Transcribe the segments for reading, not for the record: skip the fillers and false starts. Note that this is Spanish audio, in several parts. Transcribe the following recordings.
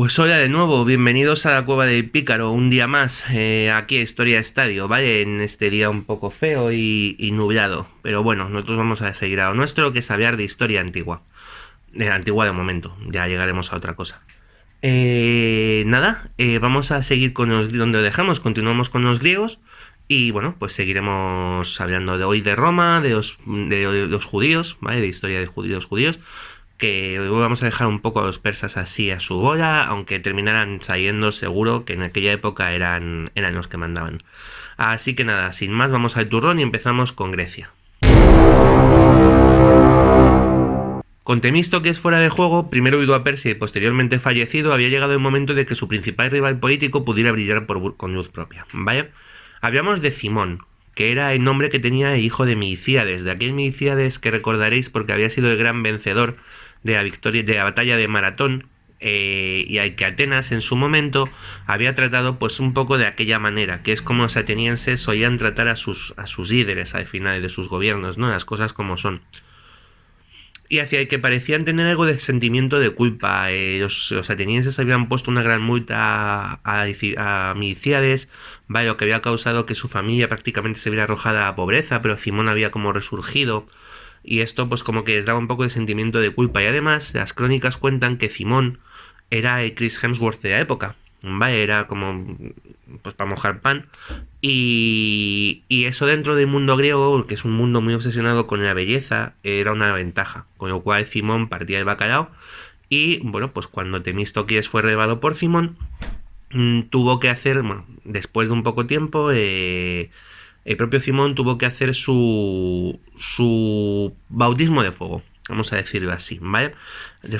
Pues hola de nuevo, bienvenidos a la Cueva del Pícaro, un día más, aquí a Historia Estadio, ¿vale? En este día un poco feo y nublado, pero bueno, nosotros vamos a seguir a lo nuestro, que es hablar de historia antigua, antigua de momento, ya llegaremos a otra cosa. Nada, vamos a seguir con donde lo dejamos, continuamos con los griegos y bueno, pues seguiremos hablando de hoy de Roma, de los judíos, ¿vale? De historia de los judíos, que luego vamos a dejar un poco a los persas así a su bola, aunque terminaran saliendo seguro que en aquella época eran los que mandaban. Así que nada, sin más, vamos al turrón y empezamos con Grecia. Con Temístocles fuera de juego, primero huido a Persia y posteriormente fallecido, había llegado el momento de que su principal rival político pudiera brillar con luz propia, ¿vale? Hablamos de Cimón, que era el nombre que tenía el hijo de Milcíades, de aquel Milcíades que recordaréis porque había sido el gran vencedor de la victoria de la batalla de Maratón, y al que Atenas en su momento había tratado pues un poco de aquella manera, que es como los atenienses solían tratar a sus líderes al final de sus gobiernos, ¿no? Las cosas como son. Y hacia el que parecían tener algo de sentimiento de culpa. Los atenienses habían puesto una gran multa a Milcíades, ¿vale? Lo que había causado que su familia prácticamente se viera arrojada a la pobreza, pero Cimón había como resurgido. Y esto pues como que les daba un poco de sentimiento de culpa. Y además las crónicas cuentan que Cimón era el Chris Hemsworth de la época, ¿vale? Era como pues para mojar pan. Y eso dentro del mundo griego, que es un mundo muy obsesionado con la belleza, era una ventaja. Con lo cual Cimón partía del bacalao. Y bueno, pues cuando Temístocles fue relevado por Cimón, tuvo que hacer, bueno, después de un poco tiempo, el propio Cimón tuvo que hacer su bautismo de fuego, vamos a decirlo así, ¿vale?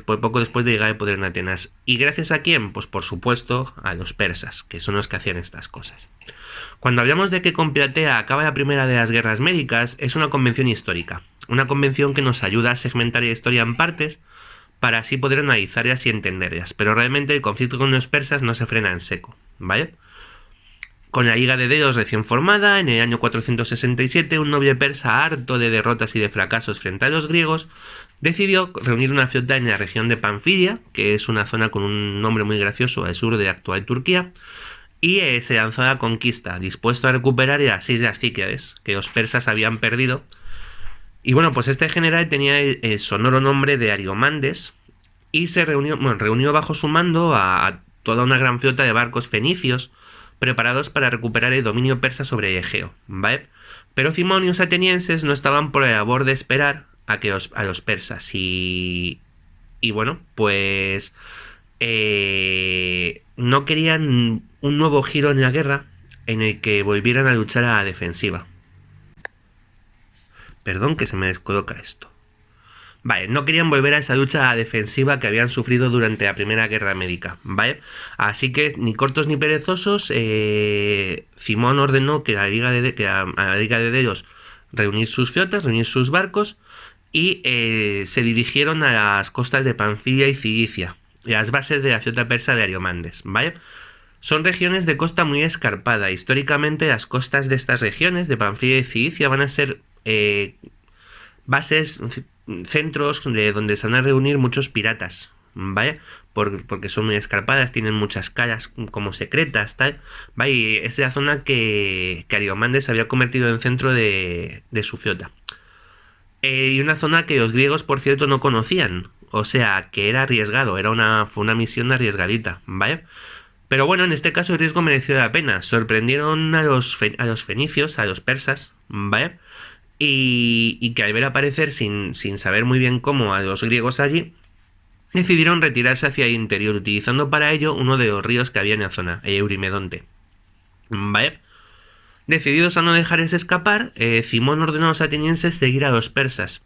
Poco después de llegar al poder en Atenas. ¿Y gracias a quién? Pues por supuesto a los persas, que son los que hacían estas cosas. Cuando hablamos de que con Platea acaba la primera de las guerras médicas, es una convención histórica. Una convención que nos ayuda a segmentar la historia en partes para así poder analizarlas y entenderlas. Pero realmente el conflicto con los persas no se frena en seco, ¿vale? Con la Liga de Delos recién formada, en el año 467, un noble persa harto de derrotas y de fracasos frente a los griegos, decidió reunir una flota en la región de Panfilia, que es una zona con un nombre muy gracioso al sur de la actual Turquía, y se lanzó a la conquista, dispuesto a recuperar las islas Cíclades, que los persas habían perdido. Y bueno, pues este general tenía el sonoro nombre de Ariomandes, y reunió bajo su mando a toda una gran flota de barcos fenicios, preparados para recuperar el dominio persa sobre el Egeo, ¿vale? Pero Cimón y los atenienses no estaban por la labor de esperar a los persas y bueno, pues no querían un nuevo giro en la guerra en el que volvieran a luchar a la defensiva. Perdón que se me descoloca esto. Vale, no querían volver a esa lucha defensiva que habían sufrido durante la Primera Guerra Médica, ¿vale? Así que, ni cortos ni perezosos, Cimón ordenó que a la Liga de Delos reunir sus flotas, reunir sus barcos, y se dirigieron a las costas de Panfilia y Cilicia, las bases de la flota persa de Ariomandes, ¿vale? Son regiones de costa muy escarpada. Históricamente, las costas de estas regiones, de Panfilia y Cilicia, van a ser bases, centros de donde se van a reunir muchos piratas, ¿vale? Porque son muy escarpadas, tienen muchas calas como secretas, tal, ¿vale? Y es la zona que Ariomandes había convertido en centro de su flota. Y una zona que los griegos, por cierto, no conocían. O sea, que era arriesgado, fue una misión arriesgadita, ¿vale? Pero bueno, en este caso el riesgo mereció la pena. Sorprendieron a los fenicios, a los persas, ¿vale? Y que al ver aparecer sin saber muy bien cómo a los griegos allí, decidieron retirarse hacia el interior, utilizando para ello uno de los ríos que había en la zona, el Eurimedonte. ¿Vale? Decididos a no dejarles escapar, Cimón ordenó a los atenienses seguir a los persas.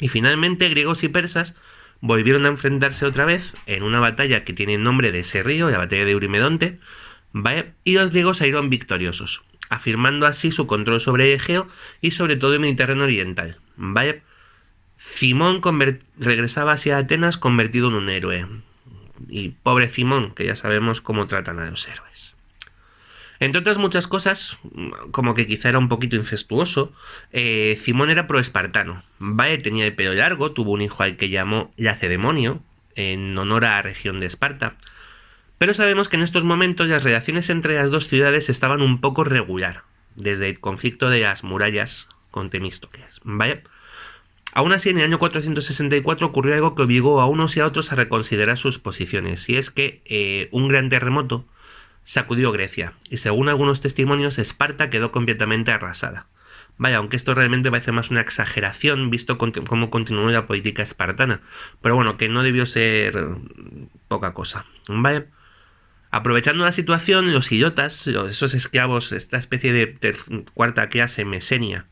Y finalmente griegos y persas volvieron a enfrentarse otra vez en una batalla que tiene el nombre de ese río, la batalla de Eurimedonte, ¿vale? Y los griegos salieron victoriosos, afirmando así su control sobre el Egeo y sobre todo el Mediterráneo oriental, ¿vale? Cimón regresaba hacia Atenas convertido en un héroe. Y pobre Cimón, que ya sabemos cómo tratan a los héroes. Entre otras muchas cosas, como que quizá era un poquito incestuoso, Cimón era pro-espartano, ¿vale? Tenía el pelo largo, tuvo un hijo al que llamó Lacedemonio, en honor a la región de Esparta. Pero sabemos que en estos momentos las relaciones entre las dos ciudades estaban un poco regular, desde el conflicto de las murallas con Temístocles, ¿vale? Aún así, en el año 464 ocurrió algo que obligó a unos y a otros a reconsiderar sus posiciones, y es que un gran terremoto sacudió Grecia, y según algunos testimonios, Esparta quedó completamente arrasada. Vaya, aunque esto realmente parece más una exageración visto cómo continuó la política espartana, pero bueno, que no debió ser poca cosa. Vale. Aprovechando la situación, los idiotas, esos esclavos, esta especie de cuarta clase mesenia,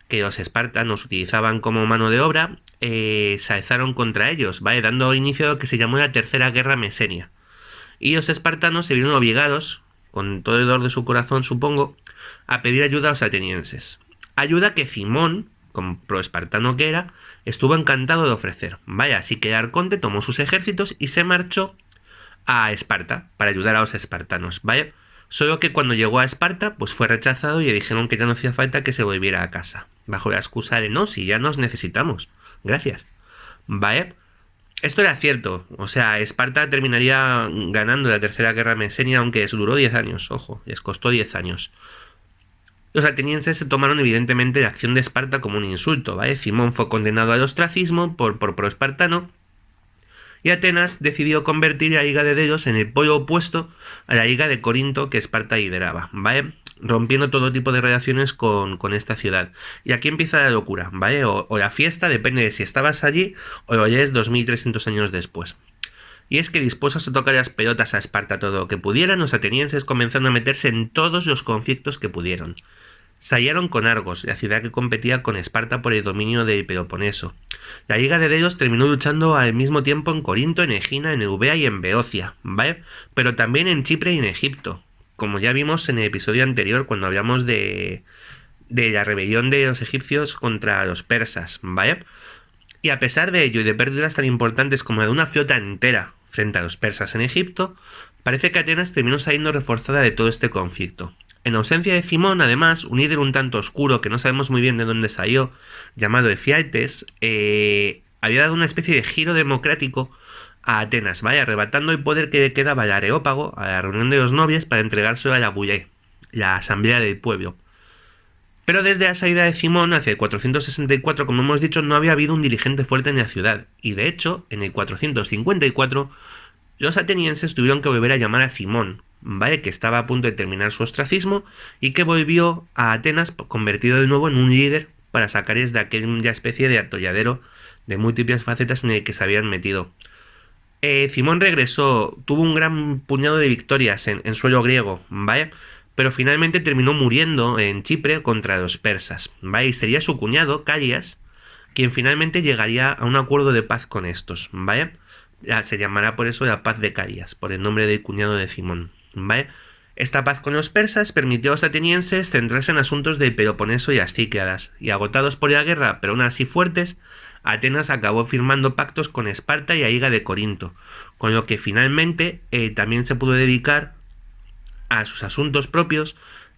que los espartanos utilizaban como mano de obra, se alzaron contra ellos, ¿vale? Dando inicio a lo que se llamó la Tercera Guerra Mesenia. Y los espartanos se vieron obligados, con todo el dolor de su corazón supongo, a pedir ayuda a los atenienses. Ayuda que Cimón, como pro-espartano que era, estuvo encantado de ofrecer. Vaya, así que Arconte tomó sus ejércitos y se marchó a Esparta para ayudar a los espartanos, ¿vale? Solo que cuando llegó a Esparta, pues fue rechazado y le dijeron que ya no hacía falta que se volviera a casa, bajo la excusa de no, si ya nos necesitamos, gracias, ¿vale? Esto era cierto, o sea, Esparta terminaría ganando la Tercera Guerra Mesenia, aunque eso duró 10 años, ojo, les costó 10 años. Los atenienses se tomaron evidentemente la acción de Esparta como un insulto, ¿vale? Cimón fue condenado al ostracismo por pro-espartano, y Atenas decidió convertir a la Liga de Delos en el polo opuesto a la Liga de Corinto que Esparta lideraba, ¿vale? Rompiendo todo tipo de relaciones con esta ciudad. Y aquí empieza la locura, ¿vale? O la fiesta, depende de si estabas allí o lo oyes 2300 años después. Y es que dispuestos a tocar las pelotas a Esparta todo lo que pudieran, los atenienses comenzaron a meterse en todos los conflictos que pudieron. Se aliaron con Argos, la ciudad que competía con Esparta por el dominio del Peloponeso. La Liga de Delos terminó luchando al mismo tiempo en Corinto, en Egina, en Eubea y en Beocia, ¿vale? Pero también en Chipre y en Egipto, como ya vimos en el episodio anterior cuando hablamos de la rebelión de los egipcios contra los persas, ¿vale? Y a pesar de ello y de pérdidas tan importantes como la de una flota entera frente a los persas en Egipto, parece que Atenas terminó saliendo reforzada de todo este conflicto. En ausencia de Cimón, además, un líder un tanto oscuro que no sabemos muy bien de dónde salió, llamado Efialtes, había dado una especie de giro democrático a Atenas, ¿vale? Arrebatando el poder que le quedaba al Areópago, a la reunión de los nobles, para entregárselo a la Bulé, la asamblea del pueblo. Pero desde la salida de Cimón hacia el 464, como hemos dicho, no había habido un dirigente fuerte en la ciudad, y de hecho, en el 454, los atenienses tuvieron que volver a llamar a Cimón, ¿vale? Que estaba a punto de terminar su ostracismo y que volvió a Atenas convertido de nuevo en un líder para sacarles de aquella especie de atolladero de múltiples facetas en el que se habían metido. Cimón regresó, tuvo un gran puñado de victorias en suelo griego, ¿vale? Pero finalmente terminó muriendo en Chipre contra los persas, ¿vale? Y sería su cuñado, Callias, quien finalmente llegaría a un acuerdo de paz con estos, ¿vale? Se llamará por eso la paz de Callias, por el nombre del cuñado de Cimón, ¿vale? Esta paz con los persas permitió a los atenienses centrarse en asuntos del Peloponeso y las Cícladas, y agotados por la guerra, pero aún así fuertes, Atenas acabó firmando pactos con Esparta y la Liga de Corinto, con lo que finalmente también se pudo dedicar a sus asuntos propios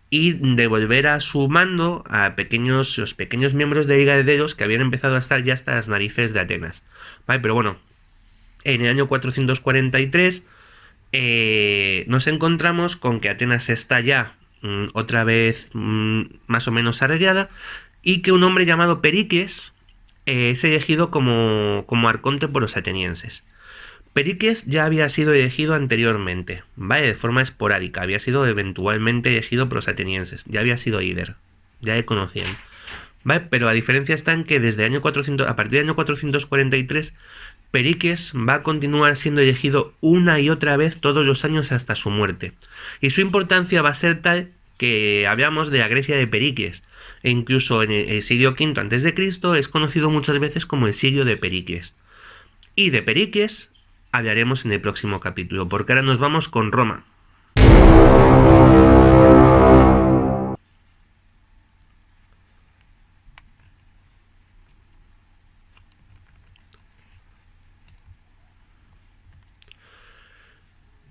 y devolver a su mando a los pequeños miembros de la Liga de Delos que habían empezado a estar ya hasta las narices de Atenas, ¿vale? Pero bueno, en el año 443 nos encontramos con que Atenas está ya otra vez más o menos arreglada y que un hombre llamado Pericles es elegido como arconte por los atenienses. Pericles ya había sido elegido anteriormente, ¿vale? De forma esporádica, había sido eventualmente elegido por los atenienses, ya había sido líder, ya le conocían, ¿vale? Pero la diferencia está en que desde el año 400, a partir del año 443, Pericles va a continuar siendo elegido una y otra vez todos los años hasta su muerte. Y su importancia va a ser tal que hablamos de la Grecia de Pericles, e incluso en el siglo V a.C. es conocido muchas veces como el siglo de Pericles. Y de Pericles hablaremos en el próximo capítulo, porque ahora nos vamos con Roma.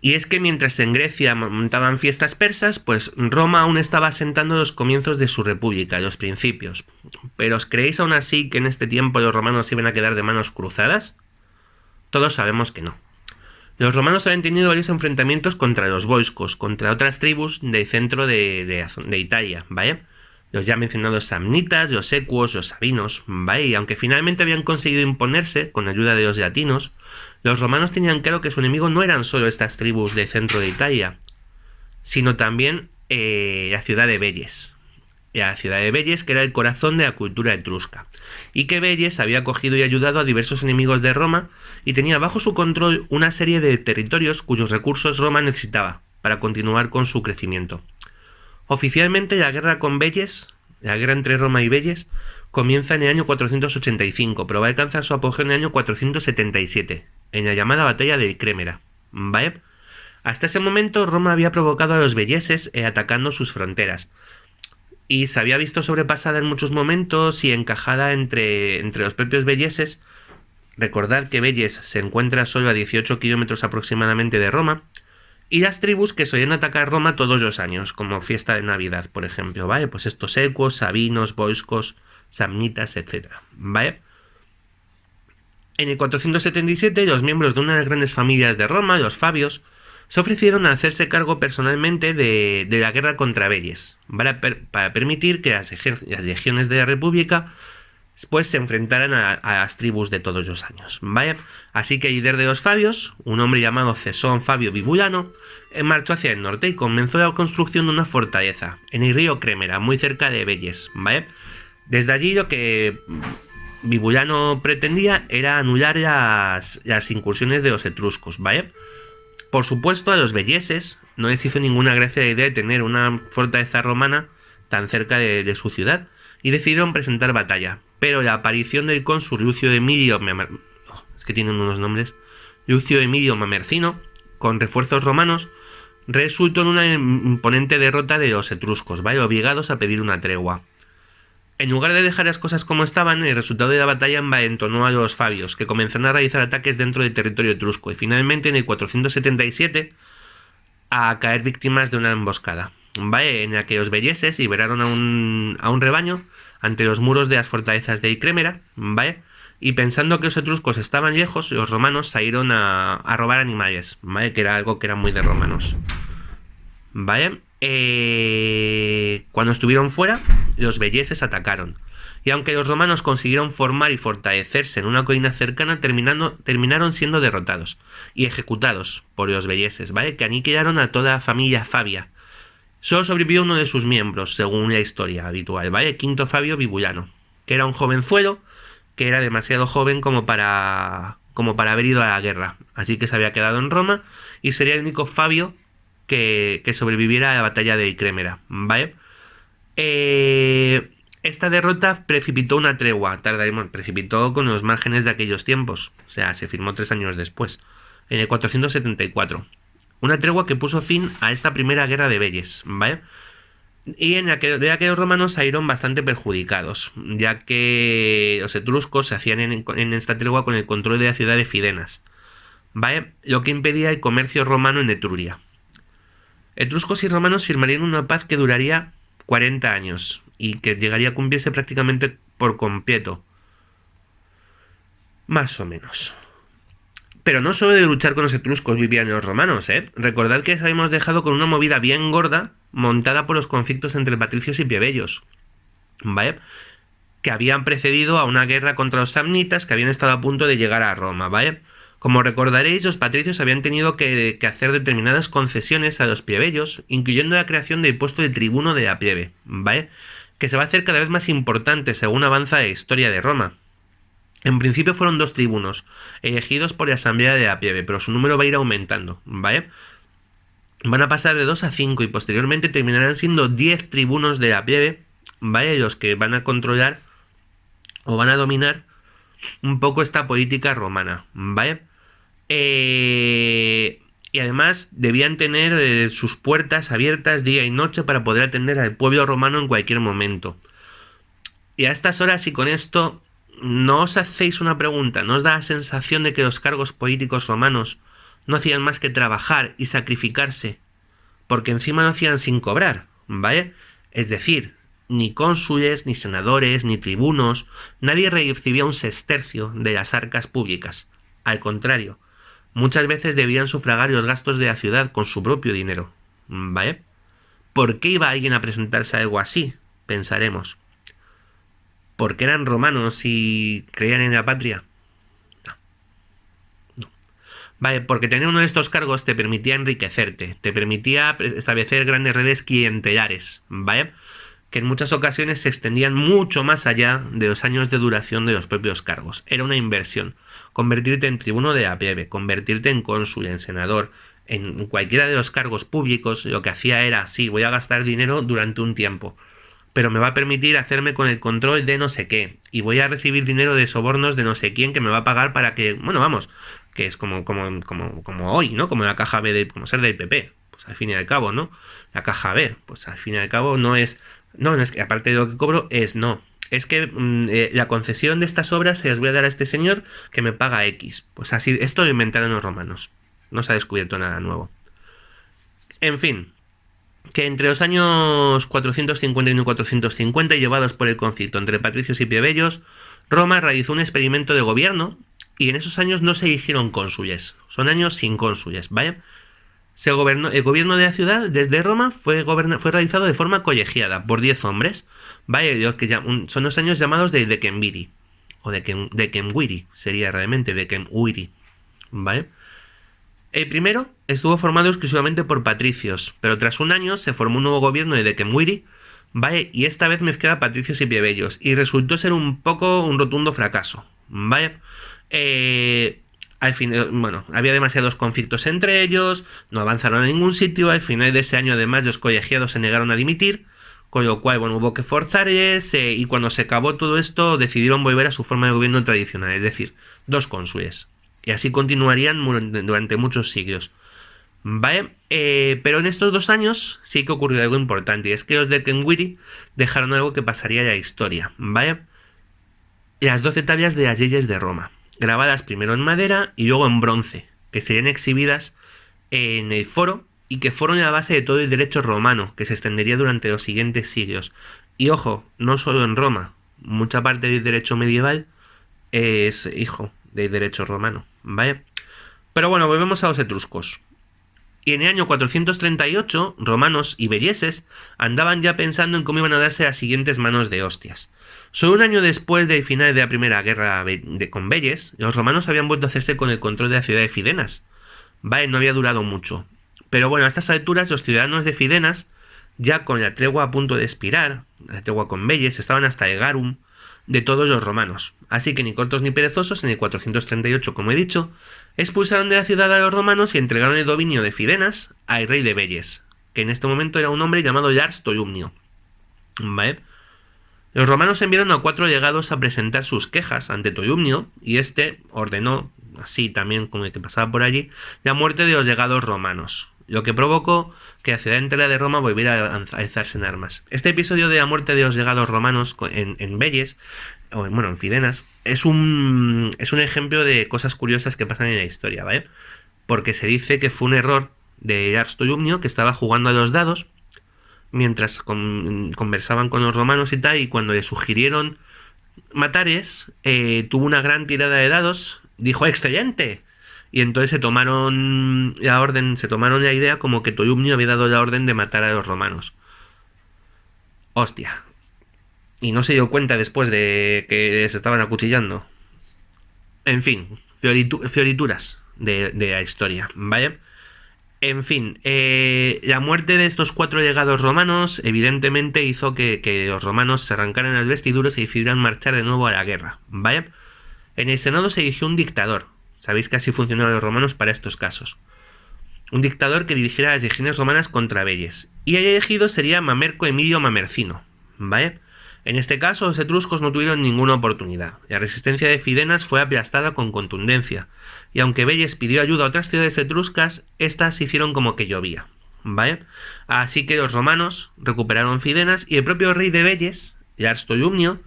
Y es que mientras en Grecia montaban fiestas persas, pues Roma aún estaba asentando los comienzos de su república, los principios. ¿Pero os creéis aún así que en este tiempo los romanos iban a quedar de manos cruzadas? Todos sabemos que no. Los romanos habían tenido varios enfrentamientos contra los volscos, contra otras tribus del centro de Italia, ¿vale? Los ya mencionados samnitas, los equos, los sabinos, ¿vale? Y aunque finalmente habían conseguido imponerse con ayuda de los latinos, los romanos tenían claro que su enemigo no eran solo estas tribus del centro de Italia, sino también la ciudad de Velles. La ciudad de Velles, que era el corazón de la cultura etrusca, y que Velles había acogido y ayudado a diversos enemigos de Roma y tenía bajo su control una serie de territorios cuyos recursos Roma necesitaba para continuar con su crecimiento. Oficialmente la guerra con Velles, la guerra entre Roma y Velles, comienza en el año 485, pero va a alcanzar su apogeo en el año 477, en la llamada batalla de Crémera, ¿vale? Hasta ese momento Roma había provocado a los velleses atacando sus fronteras, y se había visto sobrepasada en muchos momentos y encajada entre los propios velleses. Recordad que Velles se encuentra solo a 18 kilómetros aproximadamente de Roma, y las tribus que solían atacar Roma todos los años, como fiesta de Navidad, por ejemplo, ¿vale? Pues estos equos, sabinos, volscos, samnitas, etc., ¿vale? En el 477, los miembros de una de las grandes familias de Roma, los Fabios, se ofrecieron a hacerse cargo personalmente de la guerra contra Velles, para permitir que las legiones de la República pues se enfrentaran a las tribus de todos los años, ¿vale? Así que el líder de los Fabios, un hombre llamado Cesón Fabio Vibulano, marchó hacia el norte y comenzó la construcción de una fortaleza en el río Crémera, muy cerca de Velles, ¿vale? Desde allí lo que Vibulano pretendía era anular las incursiones de los etruscos, ¿vale? Por supuesto, a los velleses no les hizo ninguna gracia la idea de tener una fortaleza romana tan cerca de su ciudad, y decidieron presentar batalla. Pero la aparición del cónsul Lucio Emilio Mamercino, con refuerzos romanos, resultó en una imponente derrota de los etruscos, ¿vale? Obligados a pedir una tregua. En lugar de dejar las cosas como estaban, el resultado de la batalla envalentonó a los Fabios, que comenzaron a realizar ataques dentro del territorio etrusco, y finalmente en el 477 a caer víctimas de una emboscada, ¿vale? En la que los velleses liberaron a un rebaño ante los muros de las fortalezas de Crémera, ¿vale? Y pensando que los etruscos estaban lejos, los romanos salieron a robar animales, ¿vale? Que era algo que era muy de romanos, ¿vale? Cuando estuvieron fuera, los velleses atacaron, y aunque los romanos consiguieron formar y fortalecerse en una colina cercana, terminaron siendo derrotados y ejecutados por los velleses, ¿vale? Que aniquilaron a toda la familia Fabia. Solo sobrevivió uno de sus miembros, según la historia habitual, ¿vale? Quinto Fabio Vibulano, que era un jovenzuelo, que era demasiado joven como para haber ido a la guerra, así que se había quedado en Roma y sería el único Fabio que sobreviviera a la batalla de Crémera, ¿vale? Esta derrota precipitó una tregua, precipitó con los márgenes de aquellos tiempos, o sea, se firmó 3 años después, en el 474. Una tregua que puso fin a esta primera guerra de Velles, ¿vale? Y de la que los romanos salieron bastante perjudicados, ya que los etruscos se hacían en esta tregua con el control de la ciudad de Fidenas, ¿vale? Lo que impedía el comercio romano en Etruria. Etruscos y romanos firmarían una paz que duraría 40 años y que llegaría a cumplirse prácticamente por completo. Más o menos. Pero no solo de luchar con los etruscos vivían los romanos, ¿eh? Recordad que les habíamos dejado con una movida bien gorda montada por los conflictos entre patricios y plebeyos, ¿vale? Que habían precedido a una guerra contra los samnitas que habían estado a punto de llegar a Roma, ¿vale? Como recordaréis, los patricios habían tenido que hacer determinadas concesiones a los plebeyos, incluyendo la creación del puesto de tribuno de la plebe, ¿vale? Que se va a hacer cada vez más importante según avanza la historia de Roma. En principio fueron 2 tribunos, elegidos por la asamblea de la plebe, pero su número va a ir aumentando, ¿vale? Van a pasar de 2 a 5 y posteriormente terminarán siendo 10 tribunos de la plebe, ¿vale? Los que van a controlar o van a dominar un poco esta política romana, ¿vale? Y además debían tener sus puertas abiertas día y noche para poder atender al pueblo romano en cualquier momento. Y a estas horas y con esto, ¿no os hacéis una pregunta? ¿No os da la sensación de que los cargos políticos romanos no hacían más que trabajar y sacrificarse? Porque encima lo hacían sin cobrar, ¿vale? Es decir, ni cónsules, ni senadores, ni tribunos, nadie recibía un sestercio de las arcas públicas. Al contrario, Muchas veces debían sufragar los gastos de la ciudad con su propio dinero, ¿vale? ¿Por qué iba alguien a presentarse a algo así? Pensaremos. ¿Porque eran romanos y creían en la patria? Vale, porque tener uno de estos cargos te permitía enriquecerte, te permitía establecer grandes redes clientelares, ¿vale? Que en muchas ocasiones se extendían mucho más allá de los años de duración de los propios cargos. Era una inversión. Convertirte en tribuno de la plebe, convertirte en cónsul, en senador, en cualquiera de los cargos públicos, lo que hacía era, sí, voy a gastar dinero durante un tiempo, pero me va a permitir hacerme con el control de no sé qué, y voy a recibir dinero de sobornos de no sé quién que me va a pagar para que, bueno, vamos, que es como hoy, ¿no? Como la caja B, como ser del PP, pues al fin y al cabo, ¿no? La caja B, pues al fin y al cabo no es, no es que aparte de lo que cobro, no. Es que la concesión de estas obras se las voy a dar a este señor que me paga X. Pues así, esto lo inventaron los romanos. No se ha descubierto nada nuevo. En fin, que entre los años 451 y 450, llevados por el conflicto entre patricios y plebeyos, Roma realizó un experimento de gobierno y en esos años no se eligieron cónsules. Son años sin cónsules, ¿vale? El gobierno de la ciudad desde Roma fue realizado de forma colegiada por 10 hombres, ¿vale? Son los años llamados de Decemviri, o Decemviri, sería realmente Decemviri, ¿vale? El primero estuvo formado exclusivamente por patricios, pero tras un año se formó un nuevo gobierno de Decemviri, ¿vale? Y esta vez mezclaba patricios y plebeyos, y resultó ser un rotundo fracaso, ¿vale? Al final, bueno, había demasiados conflictos entre ellos, no avanzaron a ningún sitio, al final de ese año además los colegiados se negaron a dimitir, con lo cual, bueno, hubo que forzarles, y cuando se acabó todo esto decidieron volver a su forma de gobierno tradicional, es decir, 2 cónsules. Y así continuarían durante muchos siglos. ¿Vale? Pero en estos 2 años sí que ocurrió algo importante. Y es que los de Decemviri dejaron algo que pasaría a la historia. ¿Vale? Las 12 tablas de las leyes de Roma. Grabadas primero en madera y luego en bronce. Que serían exhibidas en el foro. Y que fueron la base de todo el derecho romano. Que se extendería durante los siguientes siglos. Y ojo, no solo en Roma. Mucha parte del derecho medieval es hijo del derecho romano, ¿vale? Pero bueno, volvemos a los etruscos. Y en el año 438, romanos y belleses andaban ya pensando en cómo iban a darse las siguientes manos de hostias. Solo un año después del final de la primera guerra con Belles, los romanos habían vuelto a hacerse con el control de la ciudad de Fidenas. Vale, no había durado mucho. Pero bueno, a estas alturas los ciudadanos de Fidenas, ya con la tregua a punto de expirar, la tregua con Belles, estaban hasta el garum de todos los romanos. Así que ni cortos ni perezosos, en el 438, como he dicho, expulsaron de la ciudad a los romanos y entregaron el dominio de Fidenas al rey de Belles, que en este momento era un hombre llamado Lars Tolumnio. ¿Vale? Los romanos enviaron a 4 legados a presentar sus quejas ante Tolumnio, y este ordenó, así también como el que pasaba por allí, la muerte de los legados romanos, lo que provocó que la ciudad entera de Roma volviera a alzarse en armas. Este episodio de la muerte de los legados romanos en Belles, o bueno, en Fidenas, es un ejemplo de cosas curiosas que pasan en la historia, ¿vale? Porque se dice que fue un error de Lars Tolumnio, que estaba jugando a los dados mientras conversaban con los romanos y tal, y cuando le sugirieron matares, tuvo una gran tirada de dados, dijo excelente, y entonces se tomaron la idea como que Tolumnio había dado la orden de matar a los romanos. Hostia. Y no se dio cuenta después de que se estaban acuchillando. En fin, fiorituras de la historia, ¿vale? En fin, la muerte de estos 4 legados romanos evidentemente hizo que los romanos se arrancaran las vestiduras y decidieran marchar de nuevo a la guerra, ¿vale? En el Senado se eligió un dictador. Sabéis que así funcionaban los romanos para estos casos. Un dictador que dirigiera las legiones romanas contra Belles. Y el elegido sería Mamerco Emilio Mamercino, ¿vale? En este caso, los etruscos no tuvieron ninguna oportunidad. La resistencia de Fidenas fue aplastada con contundencia, y aunque Belles pidió ayuda a otras ciudades etruscas, estas hicieron como que llovía, ¿vale? Así que los romanos recuperaron Fidenas y el propio rey de Belles, Lars Tolumnio,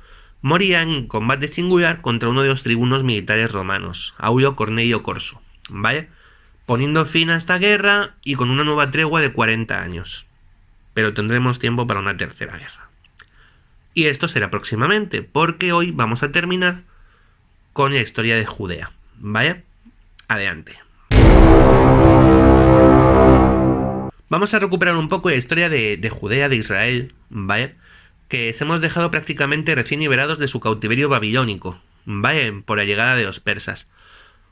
moría en combate singular contra uno de los tribunos militares romanos, Aulio Cornelio Corso, ¿vale? Poniendo fin a esta guerra y con una nueva tregua de 40 años. Pero tendremos tiempo para una tercera guerra. Y esto será próximamente, porque hoy vamos a terminar con la historia de Judea, ¿vale? Adelante. Vamos a recuperar un poco la historia de Judea, de Israel, ¿vale? Que se hemos dejado prácticamente recién liberados de su cautiverio babilónico, ¿vale? Por la llegada de los persas.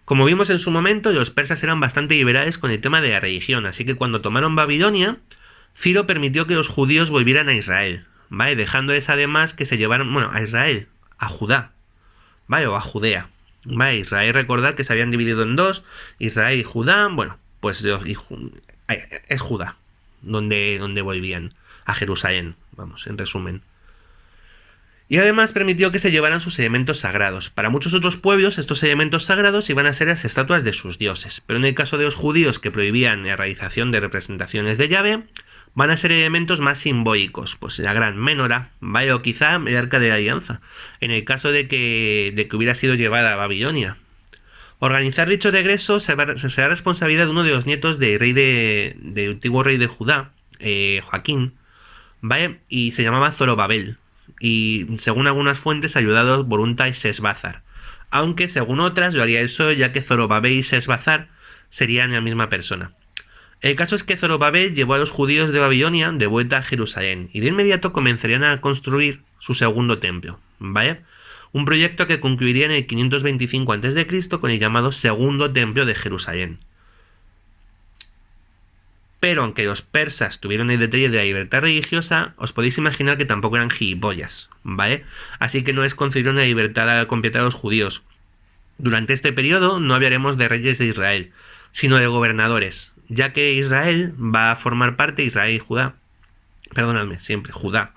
Como vimos en su momento, los persas eran bastante liberales con el tema de la religión, así que cuando tomaron Babilonia, Ciro permitió que los judíos volvieran a Israel, ¿vale? Dejándoles además que se llevaran, bueno, a Israel, a Judá, ¿vale? O a Judea, ¿vale? Israel, recordad que se habían dividido en dos, Israel y Judá, bueno, pues es Judá, donde volvían, a Jerusalén, vamos, en resumen. Y además permitió que se llevaran sus elementos sagrados. Para muchos otros pueblos, estos elementos sagrados iban a ser las estatuas de sus dioses, pero en el caso de los judíos que prohibían la realización de representaciones de Yahvé, van a ser elementos más simbólicos, pues la gran Menora, ¿vale? O quizá el Arca de la Alianza, en el caso de que hubiera sido llevada a Babilonia. Organizar dicho regreso será responsabilidad de uno de los nietos del antiguo rey de Judá, Joaquín, ¿vale? Y se llamaba Zorobabel, y según algunas fuentes ayudado por un tal Sesbazar, aunque según otras lo haría él solo, ya que Zorobabel y Sesbazar serían la misma persona. El caso es que Zorobabel llevó a los judíos de Babilonia de vuelta a Jerusalén y de inmediato comenzarían a construir su segundo templo, ¿vale? Un proyecto que concluiría en el 525 a.C. con el llamado Segundo Templo de Jerusalén. Pero aunque los persas tuvieron el detalle de la libertad religiosa, os podéis imaginar que tampoco eran gilipollas, ¿vale? Así que no les concedieron la libertad completa a los judíos. Durante este periodo no hablaremos de reyes de Israel, sino de gobernadores, ya que Israel va a formar parte, Israel y Judá, perdonadme, siempre, Judá,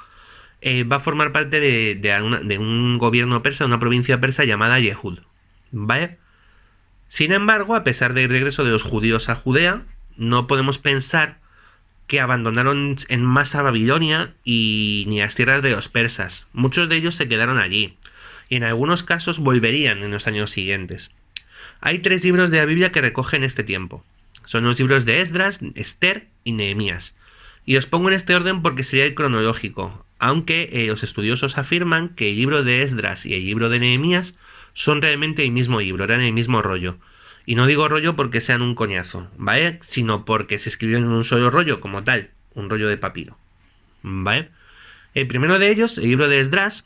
va a formar parte de un gobierno persa, una provincia persa llamada Yehud, ¿vale? Sin embargo, a pesar del regreso de los judíos a Judea, no podemos pensar que abandonaron en masa Babilonia y ni las tierras de los persas. Muchos de ellos se quedaron allí, y en algunos casos volverían en los años siguientes. Hay 3 libros de la Biblia que recogen este tiempo. Son los libros de Esdras, Esther y Nehemías. Y os pongo en este orden porque sería el cronológico, aunque los estudiosos afirman que el libro de Esdras y el libro de Nehemías son realmente el mismo libro, eran el mismo rollo. Y no digo rollo porque sean un coñazo, ¿vale? Sino porque se escribieron en un solo rollo como tal, un rollo de papiro, ¿vale? El primero de ellos, el libro de Esdras,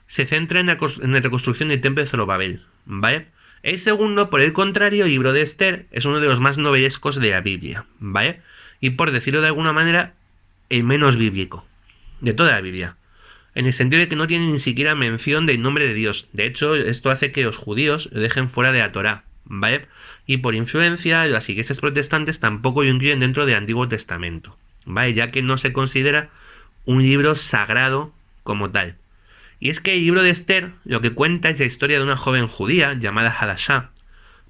se centra en la reconstrucción del templo de Zorobabel, ¿vale? El segundo, por el contrario, el libro de Esther, es uno de los más novelescos de la Biblia, ¿vale? Y por decirlo de alguna manera, el menos bíblico de toda la Biblia, en el sentido de que no tiene ni siquiera mención del nombre de Dios. De hecho, esto hace que los judíos lo dejen fuera de la Torá, ¿vale? Y por influencia, las iglesias protestantes tampoco lo incluyen dentro del Antiguo Testamento, ¿vale? Ya que no se considera un libro sagrado como tal. Y es que el libro de Esther lo que cuenta es la historia de una joven judía llamada Hadashah,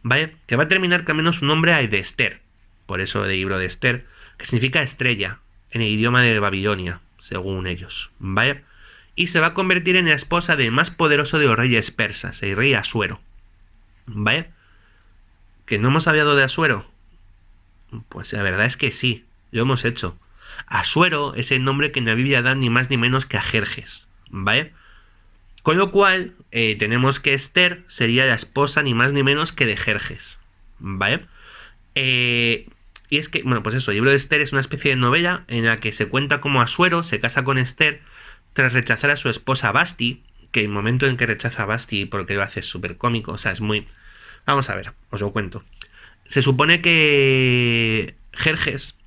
¿vale? Que va a terminar cambiando su nombre a el de Esther, por eso el libro de Esther, que significa estrella en el idioma de Babilonia, según ellos, ¿vale? Y se va a convertir en la esposa del más poderoso de los reyes persas, el rey Asuero, ¿vale? ¿Que no hemos hablado de Asuero? Pues la verdad es que sí, lo hemos hecho. Asuero es el nombre que en la Biblia dan ni más ni menos que a Jerjes, ¿vale? Con lo cual, tenemos que Esther sería la esposa ni más ni menos que de Jerjes, ¿vale? Y es que, bueno, pues eso, el libro de Esther es una especie de novela en la que se cuenta cómo Asuero se casa con Esther tras rechazar a su esposa Basti, que el momento en que rechaza a Basti, porque lo hace súper cómico, o sea, es muy... Vamos a ver, os lo cuento. Se supone que Jerjes,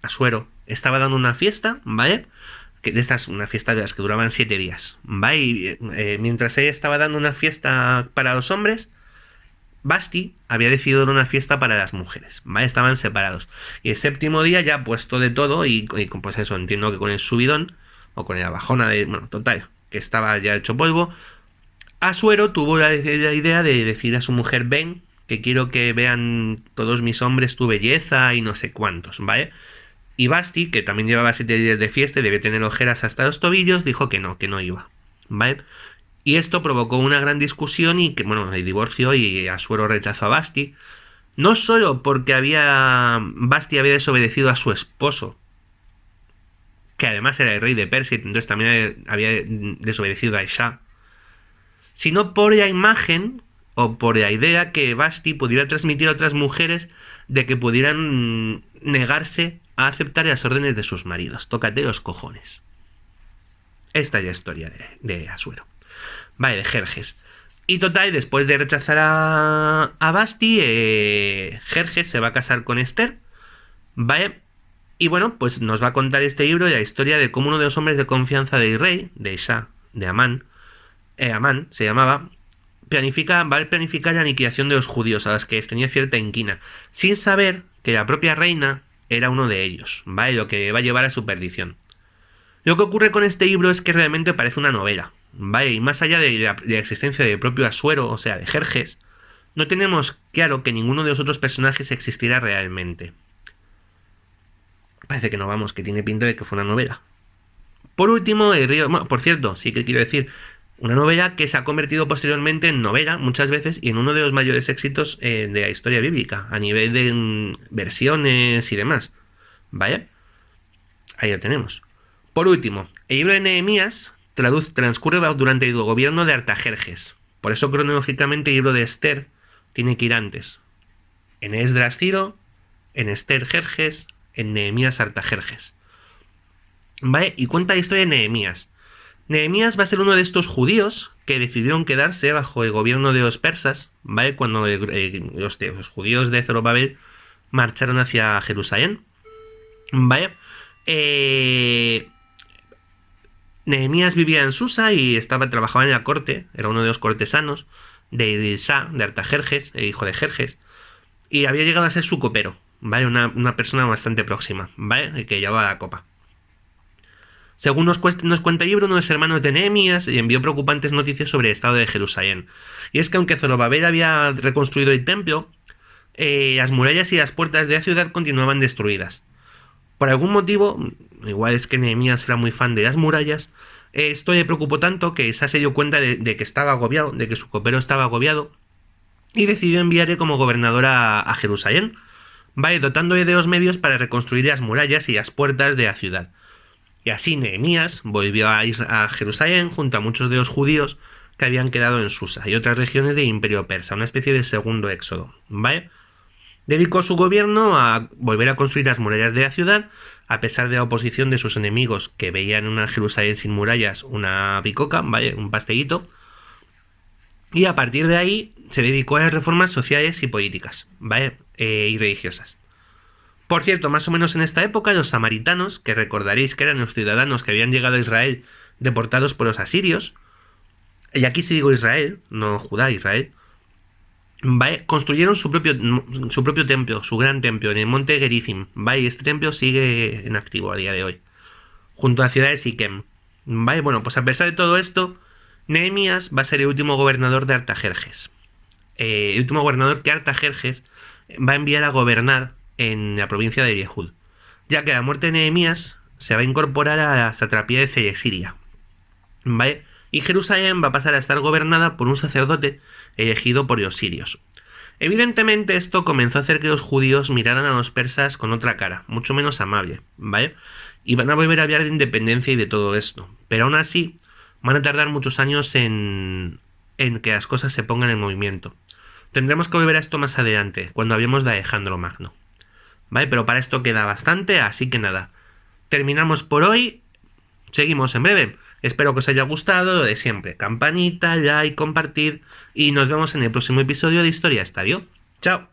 Asuero, estaba dando una fiesta, ¿vale? Que de estas, una fiesta de las que duraban 7 días, ¿vale? Y mientras ella estaba dando una fiesta para los hombres, Basti había decidido dar una fiesta para las mujeres, ¿vale? Estaban separados. Y el 7.º día ya puesto de todo y pues eso, entiendo que con el subidón o con la bajona de... Bueno, total, que estaba ya hecho polvo, Asuero tuvo la idea de decir a su mujer, ven, que quiero que vean todos mis hombres tu belleza y no sé cuántos, ¿vale? Y Basti, que también llevaba 7 días de fiesta y debe tener ojeras hasta los tobillos, dijo que no iba, ¿vale? Y esto provocó una gran discusión y que, bueno, el divorcio, y Asuero rechazó a Basti, no solo porque Basti había desobedecido a su esposo, que además era el rey de Persia, entonces también había desobedecido a Isha, sino por la imagen o por la idea que Vashti pudiera transmitir a otras mujeres de que pudieran negarse a aceptar las órdenes de sus maridos. Tócate los cojones. Esta es la historia de Asuero. Vale, de Jerjes. Y total, después de rechazar a Vashti, Jerjes se va a casar con Esther. Vale. Y bueno, pues nos va a contar este libro la historia de cómo uno de los hombres de confianza del rey, de Shah, de Amán, Amán se llamaba, va a planificar la aniquilación de los judíos, a los que tenía cierta inquina, sin saber que la propia reina era uno de ellos, ¿vale? Lo que va a llevar a su perdición. Lo que ocurre con este libro es que realmente parece una novela, ¿vale? Y más allá de la existencia del propio Asuero, o sea, de Jerjes, no tenemos claro que ninguno de los otros personajes existiera realmente. Parece que no, vamos, que tiene pinta de que fue una novela. Por último, el río... Bueno, por cierto, sí que quiero decir, una novela que se ha convertido posteriormente en novela muchas veces y en uno de los mayores éxitos de la historia bíblica, a nivel de versiones y demás. ¿Vale? Ahí lo tenemos. Por último, el libro de Nehemías transcurre durante el gobierno de Artajerjes. Por eso, cronológicamente, el libro de Esther tiene que ir antes. En Esdras Ciro, en Esther Jerjes, en Nehemías Artajerjes. ¿Vale? Y cuenta la historia de Nehemías. Nehemías va a ser uno de estos judíos que decidieron quedarse bajo el gobierno de los persas, ¿vale? Cuando los judíos de Zorobabel marcharon hacia Jerusalén, ¿vale? Nehemías vivía en Susa y trabajaba en la corte, era uno de los cortesanos de Shah, de Artajerjes, el hijo de Jerjes, y había llegado a ser su copero, ¿vale? Una persona bastante próxima, ¿vale? El que llevaba la copa. Según nos cuenta el libro, uno de los hermanos de Nehemías envió preocupantes noticias sobre el estado de Jerusalén. Y es que aunque Zorobabel había reconstruido el templo, las murallas y las puertas de la ciudad continuaban destruidas. Por algún motivo, igual es que Nehemías era muy fan de las murallas, esto le preocupó tanto que Esa se dio cuenta de que estaba agobiado, de que su copero estaba agobiado, y decidió enviarle como gobernador a Jerusalén, ¿vale? Dotándole de los medios para reconstruir las murallas y las puertas de la ciudad. Y así Nehemías volvió a ir a Jerusalén junto a muchos de los judíos que habían quedado en Susa y otras regiones del Imperio Persa, una especie de segundo éxodo, ¿vale? Dedicó su gobierno a volver a construir las murallas de la ciudad, a pesar de la oposición de sus enemigos que veían en una Jerusalén sin murallas una bicoca, ¿vale? Un pastelito. Y a partir de ahí se dedicó a las reformas sociales y políticas, ¿vale? Y religiosas. Por cierto, más o menos en esta época, los samaritanos, que recordaréis que eran los ciudadanos que habían llegado a Israel deportados por los asirios, y aquí sí digo Israel, no Judá, Israel, ¿vale? Construyeron su propio templo, su gran templo, en el monte Gerizim, ¿vale? Y este templo sigue en activo a día de hoy, junto a la ciudad de Siquem, ¿vale? Bueno, pues a pesar de todo esto, Nehemías va a ser el último gobernador de Artajerjes. El último gobernador que Artajerjes va a enviar a gobernar en la provincia de Yehud, ya que a la muerte de Nehemías se va a incorporar a la satrapía de Cellesiria, ¿vale? Y Jerusalén va a pasar a estar gobernada por un sacerdote elegido por los sirios. Evidentemente esto comenzó a hacer que los judíos miraran a los persas con otra cara, mucho menos amable, ¿vale? Y van a volver a hablar de independencia y de todo esto, pero aún así van a tardar muchos años en que las cosas se pongan en movimiento. Tendremos que volver a esto más adelante, cuando hablemos de Alejandro Magno, ¿vale? Pero para esto queda bastante, así que nada. Terminamos por hoy. Seguimos en breve. Espero que os haya gustado, lo de siempre. Campanita, like, compartid. Y nos vemos en el próximo episodio de Historia Estadio. ¡Chao!